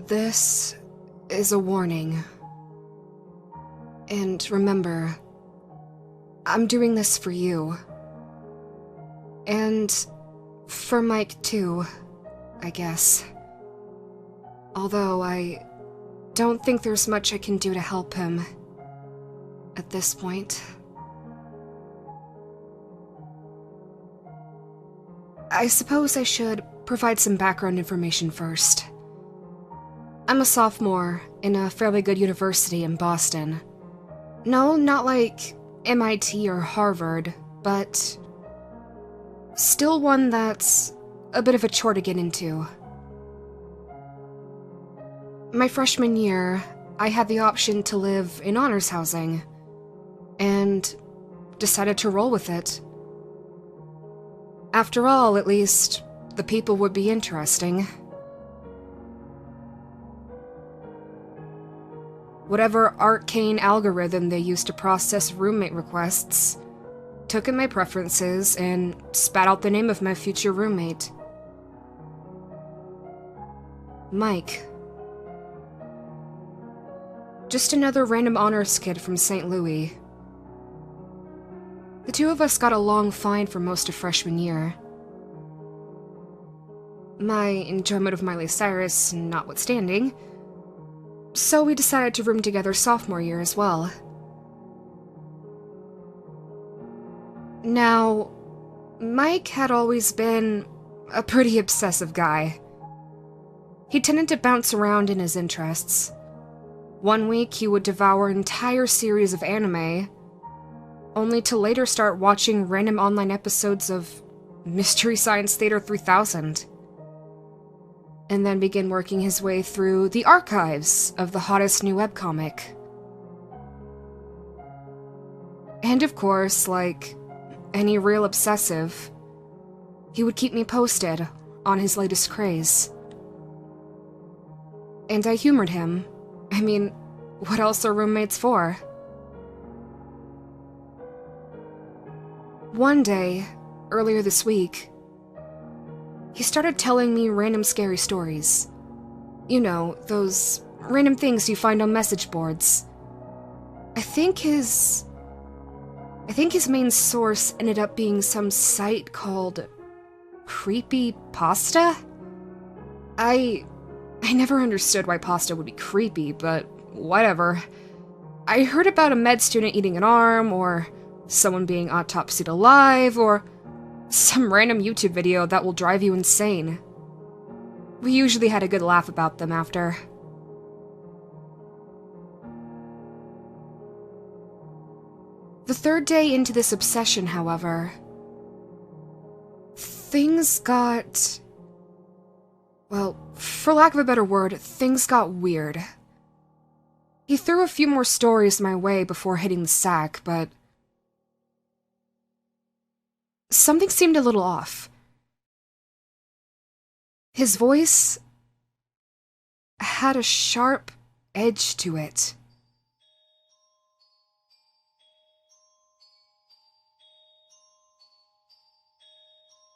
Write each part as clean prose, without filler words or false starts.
This is a warning. And remember, I'm doing this for you. And for Mike too, I guess. Although I don't think there's much I can do to help him at this point. I suppose I should provide some background information first. I'm a sophomore in a fairly good university in Boston. No, not like MIT or Harvard, but still one that's a bit of a chore to get into. My freshman year, I had the option to live in honors housing, and decided to roll with it. After all, at least, the people would be interesting. Whatever arcane algorithm they used to process roommate requests took in my preferences and spat out the name of my future roommate. Mike. Just another random honors kid from St. Louis. The two of us got along fine for most of freshman year. My enjoyment of Miley Cyrus notwithstanding, so we decided to room together sophomore year as well. Now, Mike had always been a pretty obsessive guy. He tended to bounce around in his interests. One week he would devour an entire series of anime, only to later start watching random online episodes of Mystery Science Theater 3000, and then begin working his way through the archives of the hottest new webcomic. And of course, like any real obsessive, he would keep me posted on his latest craze. And I humored him. I mean, what else are roommates for? One day, earlier this week, he started telling me random scary stories. You know, those random things you find on message boards. I think his main source ended up being some site called Creepypasta? I never understood why pasta would be creepy, but whatever. I heard about a med student eating an arm, or someone being autopsied alive, or some random YouTube video that will drive you insane. We usually had a good laugh about them after. The third day into this obsession, however, things got... well, for lack of a better word, things got weird. He threw a few more stories my way before hitting the sack, but something seemed a little off. His voice had a sharp edge to it.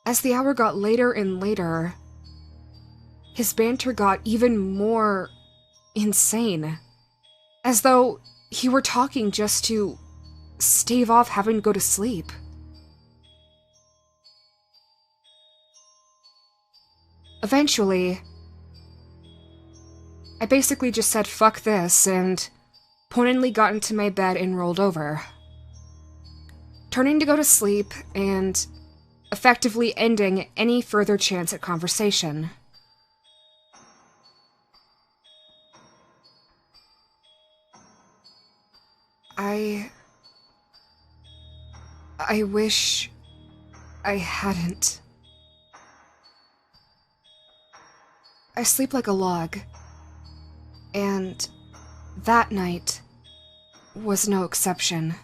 As the hour got later and later, his banter got even more insane, as though he were talking just to stave off having to go to sleep. Eventually, I basically just said fuck this and pointedly got into my bed and rolled over, turning to go to sleep and effectively ending any further chance at conversation. I wish I hadn't. I sleep like a log, and that night was no exception.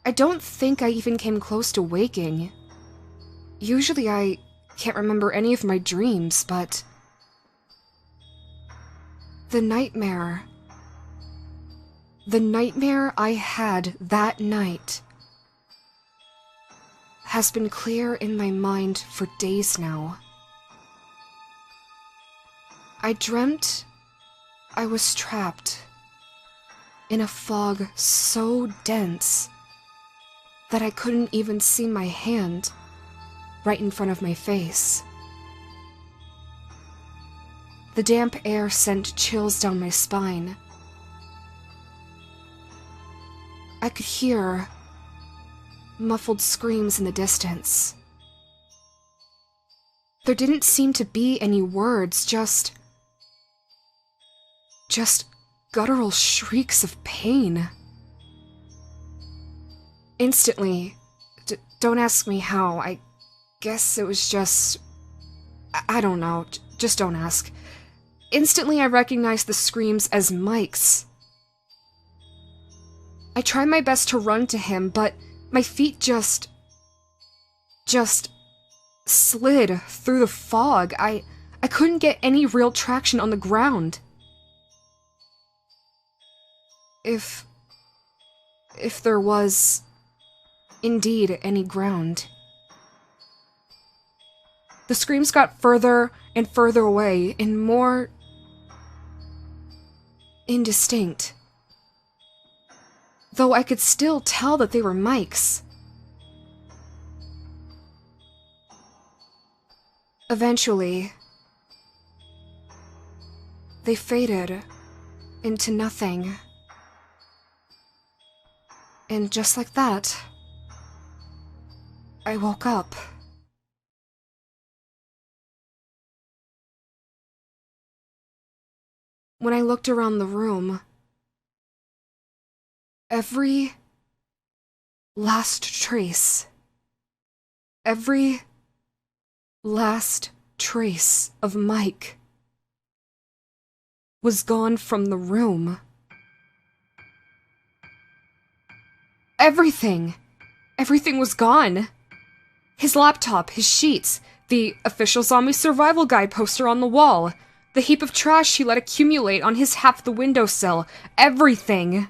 I don't think I even came close to waking. Usually I can't remember any of my dreams, but the nightmare I had that night has been clear in my mind for days now. I dreamt I was trapped in a fog so dense that I couldn't even see my hand right in front of my face. The damp air sent chills down my spine. I could hear muffled screams in the distance. There didn't seem to be any words, just guttural shrieks of pain. Instantly, don't ask me how, I guess it was just... I don't know, just don't ask. Instantly I recognized the screams as Mike's. I tried my best to run to him, but my feet just slid through the fog. I couldn't get any real traction on the ground. If there was indeed any ground. The screams got further and further away and more indistinct, though I could still tell that they were Mike's. Eventually, they faded into nothing. And just like that, I woke up. When I looked around the room, every last trace of Mike was gone from the room. Everything was gone. His laptop, his sheets, the official zombie survival guide poster on the wall, the heap of trash he let accumulate on his half the windowsill, everything.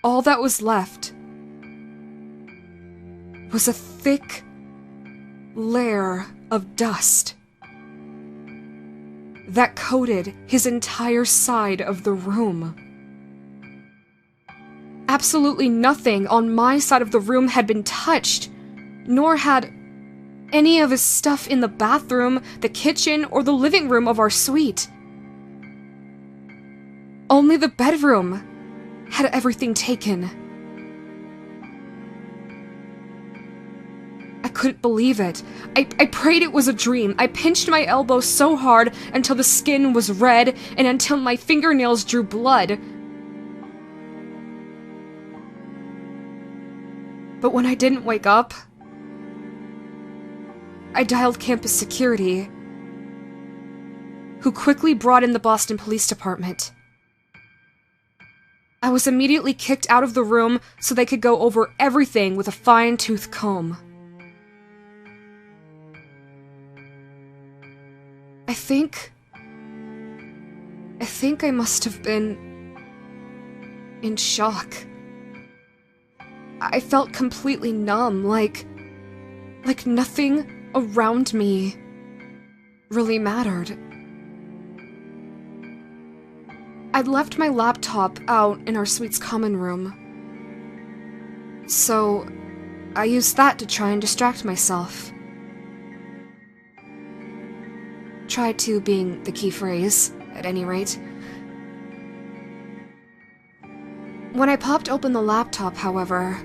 All that was left was a thick layer of dust that coated his entire side of the room. Absolutely nothing on my side of the room had been touched, nor had any of his stuff in the bathroom, the kitchen, or the living room of our suite. Only the bedroom had everything taken. I couldn't believe it. I prayed it was a dream. I pinched my elbow so hard until the skin was red and until my fingernails drew blood. But when I didn't wake up, I dialed campus security, who quickly brought in the Boston Police Department. I was immediately kicked out of the room so they could go over everything with a fine-tooth comb. I think I must have been in shock. I felt completely numb, like nothing around me really mattered. I'd left my laptop out in our suite's common room, so I used that to try and distract myself. Try to being the key phrase, at any rate. When I popped open the laptop, however,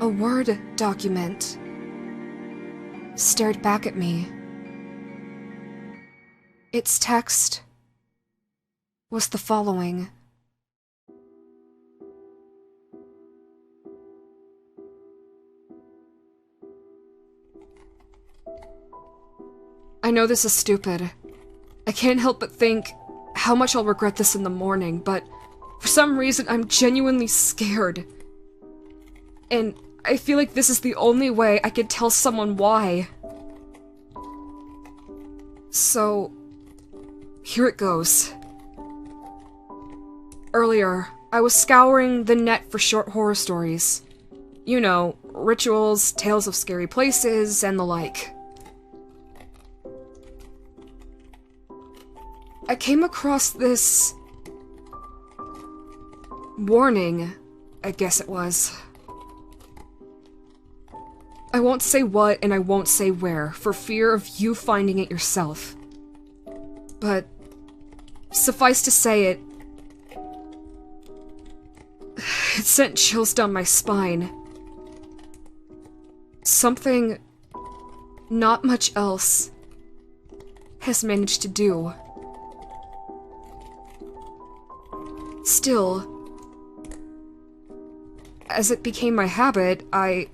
a Word document stared back at me. Its text was the following. I know this is stupid. I can't help but think how much I'll regret this in the morning, but for some reason I'm genuinely scared. And I feel like this is the only way I could tell someone why. So, here it goes. Earlier, I was scouring the net for short horror stories. You know, rituals, tales of scary places, and the like. I came across this warning, I guess it was. I won't say what and I won't say where, for fear of you finding it yourself. But suffice to say it sent chills down my spine. Something not much else has managed to do. Still, as it became my habit, I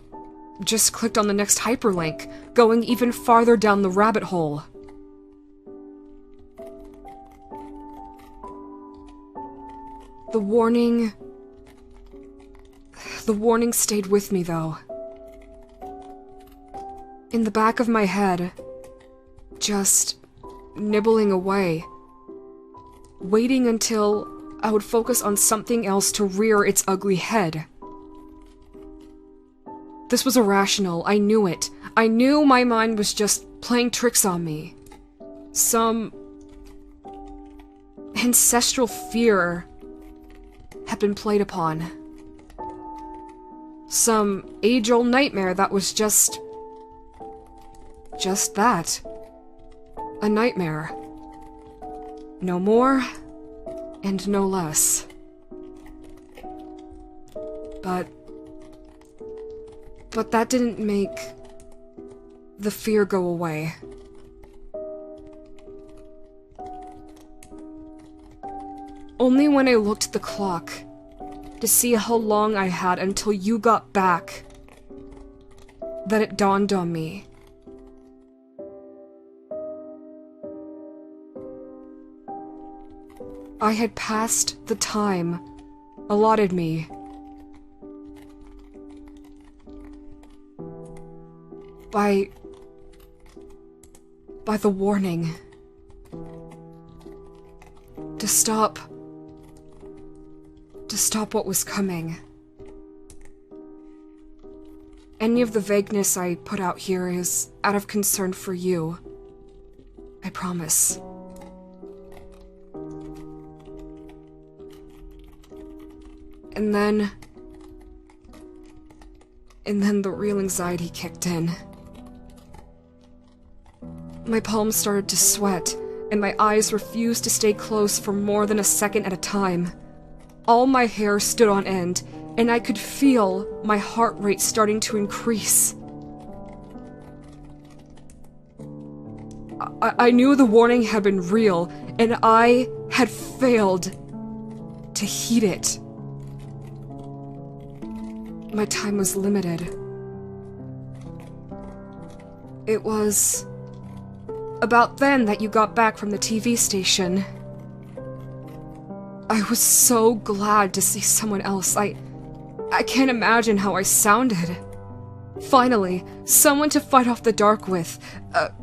just clicked on the next hyperlink, going even farther down the rabbit hole. The warning stayed with me, though. In the back of my head, just nibbling away, waiting until I would focus on something else to rear its ugly head. This was irrational, I knew it. I knew my mind was just playing tricks on me. Some ancestral fear had been played upon. Some age-old nightmare that was just that. A nightmare. No more, and no less. But that didn't make the fear go away. Only when I looked at the clock to see how long I had until you got back that it dawned on me. I had passed the time allotted me. By the warning. To stop what was coming. Any of the vagueness I put out here is out of concern for you. I promise. And then the real anxiety kicked in. My palms started to sweat, and my eyes refused to stay closed for more than a second at a time. All my hair stood on end, and I could feel my heart rate starting to increase. I knew the warning had been real, and I had failed to heed it. My time was limited. It was about then that you got back from the TV station. I was so glad to see someone else. I can't imagine how I sounded. Finally, someone to fight off the dark with.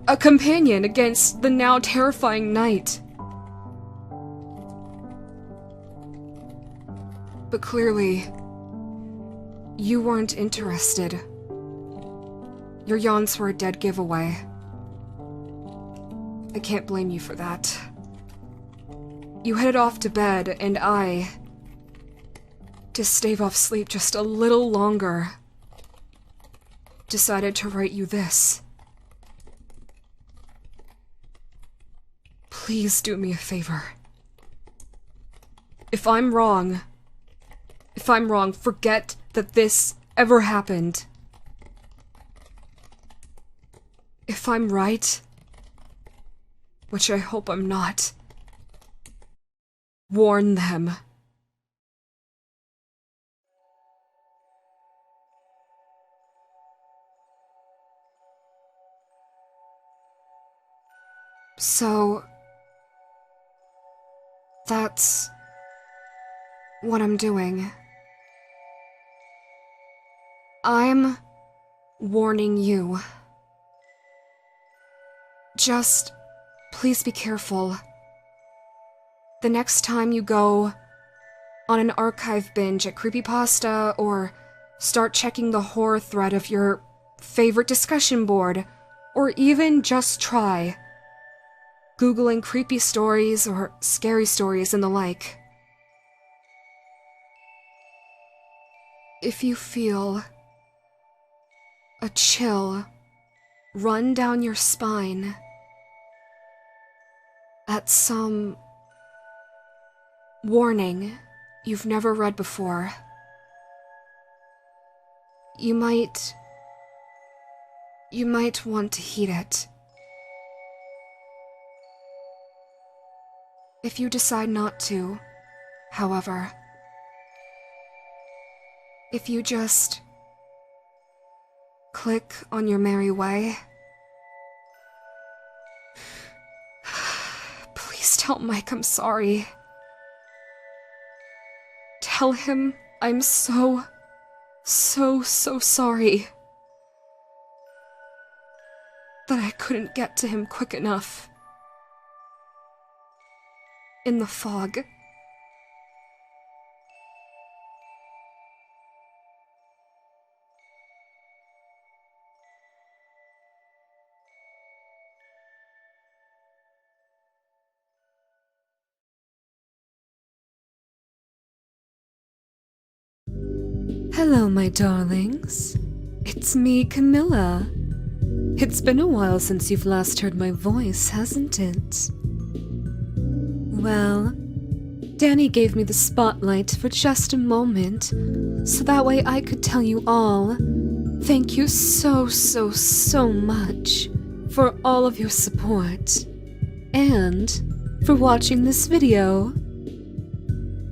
A companion against the now terrifying night. But clearly, you weren't interested. Your yawns were a dead giveaway. I can't blame you for that. You headed off to bed, and I, to stave off sleep just a little longer, decided to write you this. Please do me a favor. If I'm wrong, forget that this ever happened. If I'm right, which I hope I'm not, warn them. So, that's what I'm doing. I'm warning you. Just please be careful. The next time you go on an archive binge at Creepypasta or Start checking the horror thread of your favorite discussion board, or even just try Googling creepy stories or scary stories and the like. If you feel a chill run down your spine at some warning you've never read before, you might want to heed it. If you decide not to, however, if you just click on your merry way, please tell Mike I'm sorry. Tell him I'm so sorry that I couldn't get to him quick enough in the fog. Hello, my darlings. It's me, Camilla. It's been a while since you've last heard my voice, hasn't it? Well, Danny gave me the spotlight for just a moment, so that way I could tell you all, thank you so much for all of your support, and for watching this video.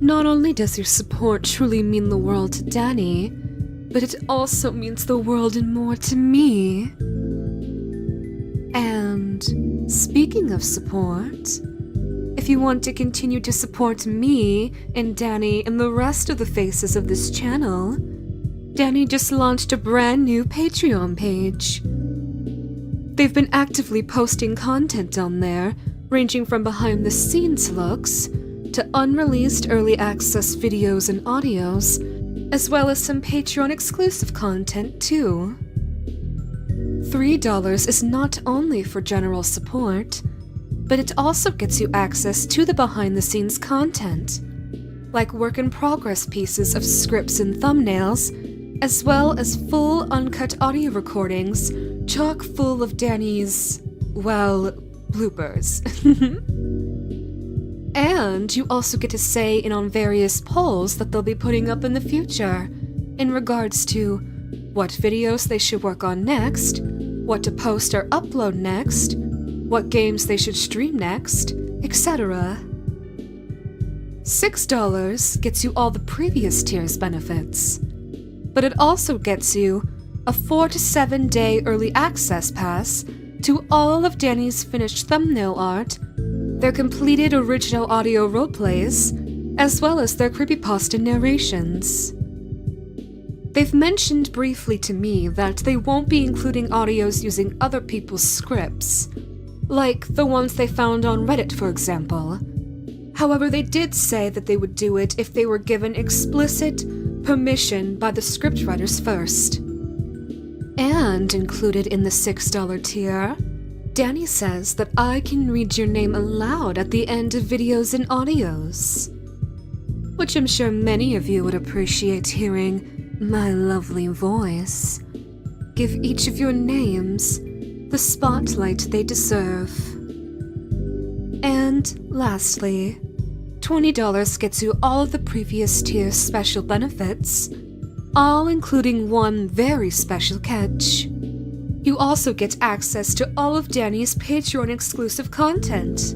Not only does your support truly mean the world to Danny, but it also means the world and more to me. And speaking of support, if you want to continue to support me and Danny and the rest of the faces of this channel, Danny just launched a brand new Patreon page. They've been actively posting content on there, ranging from behind the scenes looks to unreleased early access videos and audios, as well as some Patreon exclusive content too. $3 is not only for general support, but it also gets you access to the behind the scenes content, like work in progress pieces of scripts and thumbnails, as well as full uncut audio recordings chock full of Danny's, well, bloopers. And you also get to say in on various polls that they'll be putting up in the future, in regards to what videos they should work on next, what to post or upload next, what games they should stream next, etc. $6 gets you all the previous tier's benefits, but it also gets you a 4 to 7 day early access pass to all of Danny's finished thumbnail art, their completed original audio roleplays, as well as their creepypasta narrations. They've mentioned briefly to me that they won't be including audios using other people's scripts, like the ones they found on Reddit, for example. However, they did say that they would do it if they were given explicit permission by the scriptwriters first. And included in the $6 tier, Danny says that I can read your name aloud at the end of videos and audios, which I'm sure many of you would appreciate hearing my lovely voice give each of your names the spotlight they deserve. And lastly, $20 gets you all of the previous tier's special benefits, all including one very special catch. You also get access to all of Danny's Patreon exclusive content.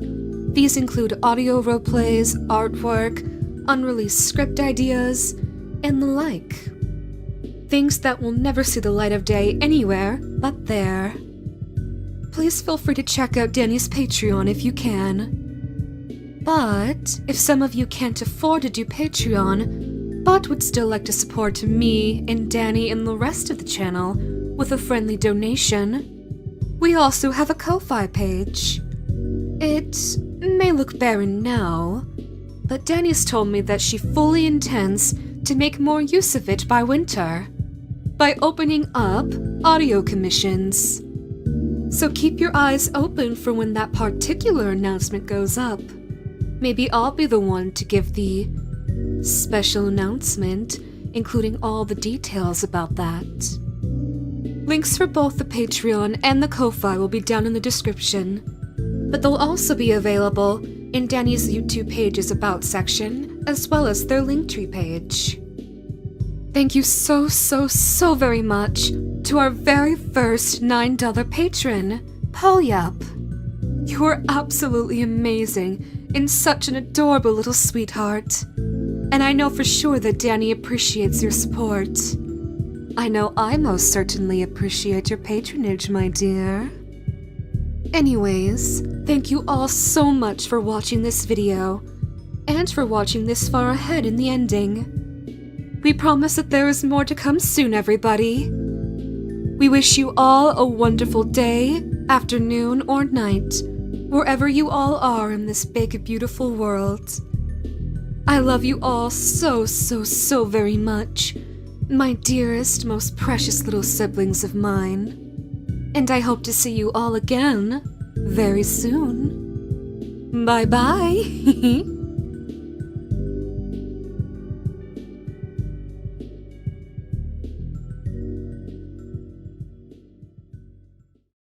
These include audio roleplays, artwork, unreleased script ideas, and the like. Things that will never see the light of day anywhere but there. Please feel free to check out Danny's Patreon if you can. But if some of you can't afford to do Patreon, but would still like to support me and Danny and the rest of the channel with a friendly donation, we also have a Ko-Fi page. It may look barren now, but Danny's told me that she fully intends to make more use of it by winter, by opening up audio commissions. So keep your eyes open for when that particular announcement goes up. Maybe I'll be the one to give the special announcement, including all the details about that. Links for both the Patreon and the Ko-Fi will be down in the description, but they'll also be available in Danny's YouTube page's About section, as well as their Linktree page. Thank you so very much to our very first $9 patron, Polyup. You are absolutely amazing and such an adorable little sweetheart. And I know for sure that Danny appreciates your support. I know I most certainly appreciate your patronage, my dear. Anyways, thank you all so much for watching this video, and for watching this far ahead in the ending. We promise that there is more to come soon, everybody. We wish you all a wonderful day, afternoon, or night, wherever you all are in this big, beautiful world. I love you all so very much, my dearest, most precious little siblings of mine. And I hope to see you all again very soon. Bye-bye.